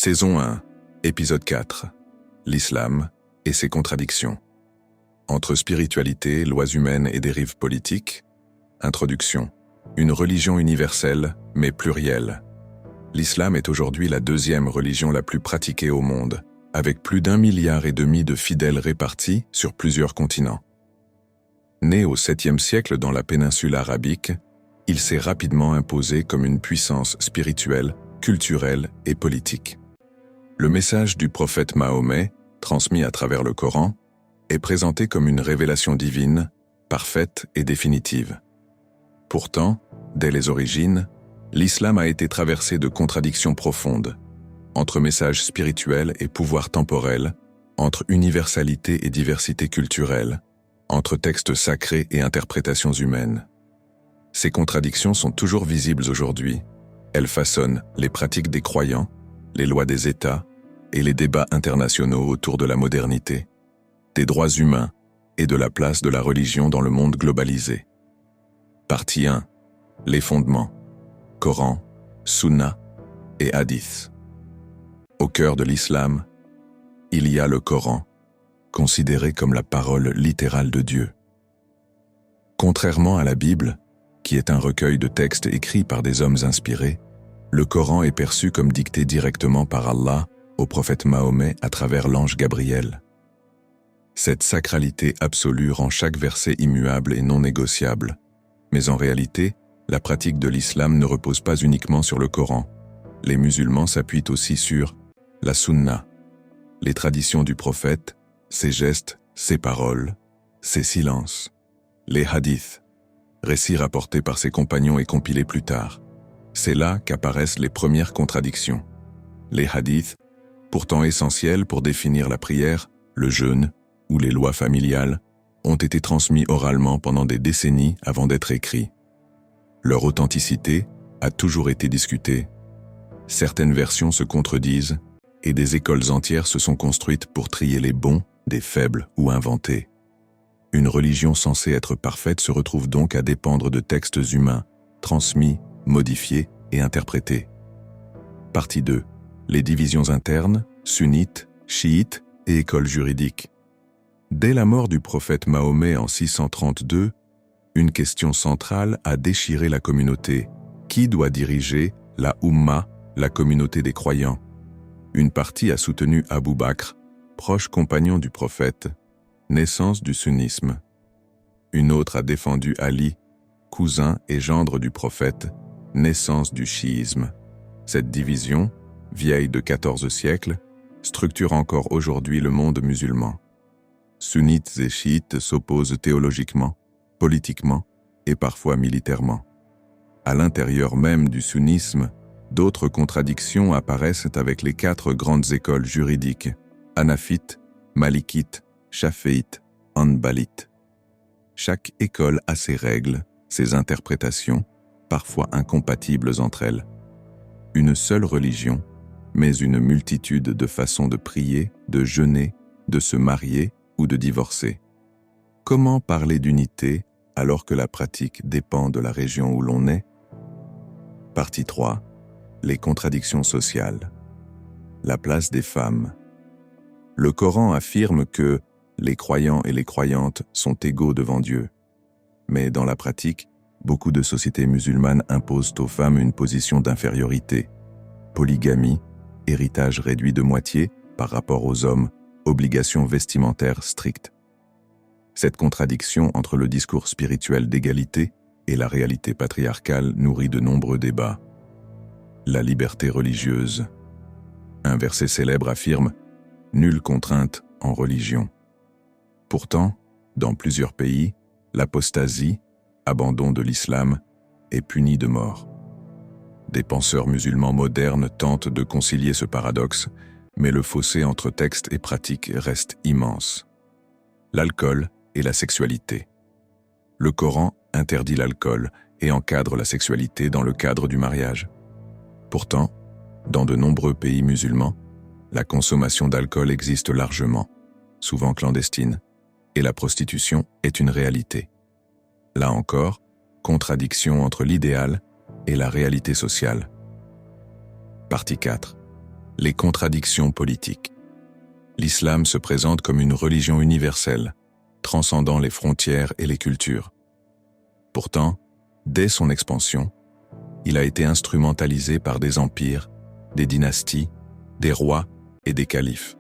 Saison 1, épisode 4. L'islam et ses contradictions. Entre spiritualité, lois humaines et dérives politiques. Introduction. Une religion universelle, mais plurielle. L'islam est aujourd'hui la deuxième religion la plus pratiquée au monde, avec plus d'1,5 milliard de fidèles répartis sur plusieurs continents. Né au 7e siècle dans la péninsule arabique, il s'est rapidement imposé comme une puissance spirituelle, culturelle et politique. Le message du prophète Mahomet, transmis à travers le Coran, est présenté comme une révélation divine, parfaite et définitive. Pourtant, dès les origines, l'islam a été traversé de contradictions profondes, entre messages spirituels et pouvoir temporel, entre universalité et diversité culturelle, entre textes sacrés et interprétations humaines. Ces contradictions sont toujours visibles aujourd'hui. Elles façonnent les pratiques des croyants, les lois des États et les débats internationaux autour de la modernité, des droits humains et de la place de la religion dans le monde globalisé. Partie 1. Les fondements. Coran, Sunna et Hadith. Au cœur de l'islam, il y a le Coran, considéré comme la parole littérale de Dieu. Contrairement à la Bible, qui est un recueil de textes écrits par des hommes inspirés, le Coran est perçu comme dicté directement par Allah au prophète Mahomet à travers l'ange Gabriel. Cette sacralité absolue rend chaque verset immuable et non négociable. Mais en réalité, la pratique de l'islam ne repose pas uniquement sur le Coran. Les musulmans s'appuient aussi sur la Sunna, les traditions du prophète, ses gestes, ses paroles, ses silences, les hadiths, récits rapportés par ses compagnons et compilés plus tard. C'est là qu'apparaissent les premières contradictions. Les hadiths, pourtant essentiels pour définir la prière, le jeûne ou les lois familiales, ont été transmis oralement pendant des décennies avant d'être écrits. Leur authenticité a toujours été discutée. Certaines versions se contredisent et des écoles entières se sont construites pour trier les bons des faibles ou inventés. Une religion censée être parfaite se retrouve donc à dépendre de textes humains, transmis, modifiés et interprétés. Partie 2. Les divisions internes, sunnites, chiites et écoles juridiques. Dès la mort du prophète Mahomet en 632, une question centrale a déchiré la communauté. Qui doit diriger la Ummah, la communauté des croyants? Une partie a soutenu Abu Bakr, proche compagnon du prophète, naissance du sunnisme. Une autre a défendu Ali, cousin et gendre du prophète, naissance du chiisme. Cette division, vieille de 14 siècles, structure encore aujourd'hui le monde musulman. Sunnites et chiites s'opposent théologiquement, politiquement et parfois militairement. À l'intérieur même du sunnisme, d'autres contradictions apparaissent avec les 4 grandes écoles juridiques, hanafites, malikites, chaféites, hanbalites. Chaque école a ses règles, ses interprétations, parfois incompatibles entre elles. Une seule religion, mais une multitude de façons de prier, de jeûner, de se marier ou de divorcer. Comment parler d'unité alors que la pratique dépend de la région où l'on est? Partie 3. Les contradictions sociales. La place des femmes. Le Coran affirme que les croyants et les croyantes sont égaux devant Dieu. Mais dans la pratique, beaucoup de sociétés musulmanes imposent aux femmes une position d'infériorité. Polygamie, héritage réduit de moitié par rapport aux hommes, obligations vestimentaires strictes. Cette contradiction entre le discours spirituel d'égalité et la réalité patriarcale nourrit de nombreux débats. La liberté religieuse. Un verset célèbre affirme « Nulle contrainte en religion ». Pourtant, dans plusieurs pays, l'apostasie, abandon de l'islam, est punie de mort. Des penseurs musulmans modernes tentent de concilier ce paradoxe, mais le fossé entre texte et pratique reste immense. L'alcool et la sexualité. Le Coran interdit l'alcool et encadre la sexualité dans le cadre du mariage. Pourtant, dans de nombreux pays musulmans, la consommation d'alcool existe largement, souvent clandestine, et la prostitution est une réalité. Là encore, contradiction entre l'idéal et la réalité sociale. Partie 4. Les contradictions politiques. L'islam se présente comme une religion universelle, transcendant les frontières et les cultures. Pourtant, dès son expansion, il a été instrumentalisé par des empires, des dynasties, des rois et des califes.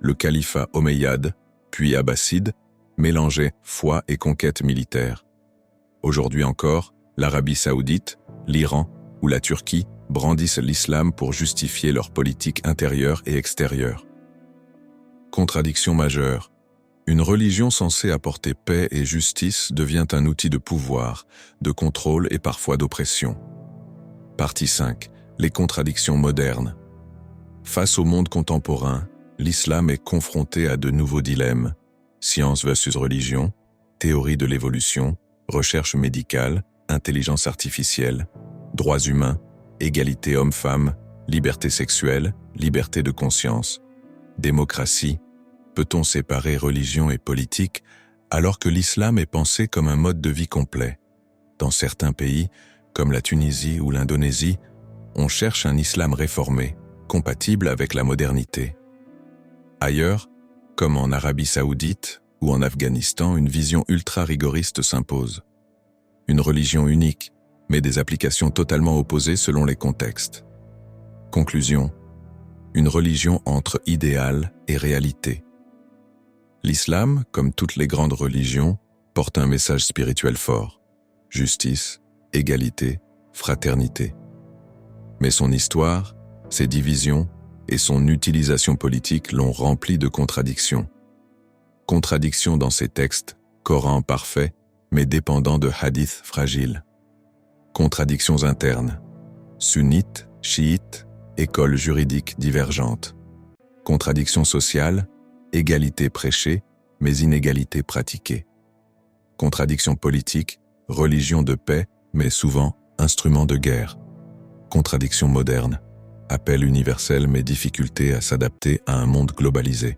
Le califat omeyyade, puis abbasside, mélangeait foi et conquête militaire. Aujourd'hui encore, l'Arabie saoudite, l'Iran ou la Turquie brandissent l'islam pour justifier leur politique intérieure et extérieure. Contradiction majeure. Une religion censée apporter paix et justice devient un outil de pouvoir, de contrôle et parfois d'oppression. Partie 5. Les contradictions modernes. Face au monde contemporain, l'islam est confronté à de nouveaux dilemmes. Science versus religion, théorie de l'évolution, recherche médicale, intelligence artificielle, droits humains, égalité homme-femme, liberté sexuelle, liberté de conscience, démocratie. Peut-on séparer religion et politique alors que l'islam est pensé comme un mode de vie complet? Dans certains pays, comme la Tunisie ou l'Indonésie, on cherche un islam réformé, compatible avec la modernité. Ailleurs, comme en Arabie saoudite ou en Afghanistan, une vision ultra-rigoriste s'impose. Une religion unique, mais des applications totalement opposées selon les contextes. Conclusion. Une religion entre idéal et réalité. L'islam, comme toutes les grandes religions, porte un message spirituel fort. Justice, égalité, fraternité. Mais son histoire, ses divisions et son utilisation politique l'ont rempli de contradictions. Contradictions dans ses textes, Coran parfait, mais dépendant de hadiths fragiles. Contradictions internes. Sunnites, chiites, écoles juridiques divergentes. Contradictions sociales, égalité prêchée, mais inégalité pratiquée. Contradictions politiques, religion de paix, mais souvent instrument de guerre. Contradictions modernes, appel universel mais difficulté à s'adapter à un monde globalisé.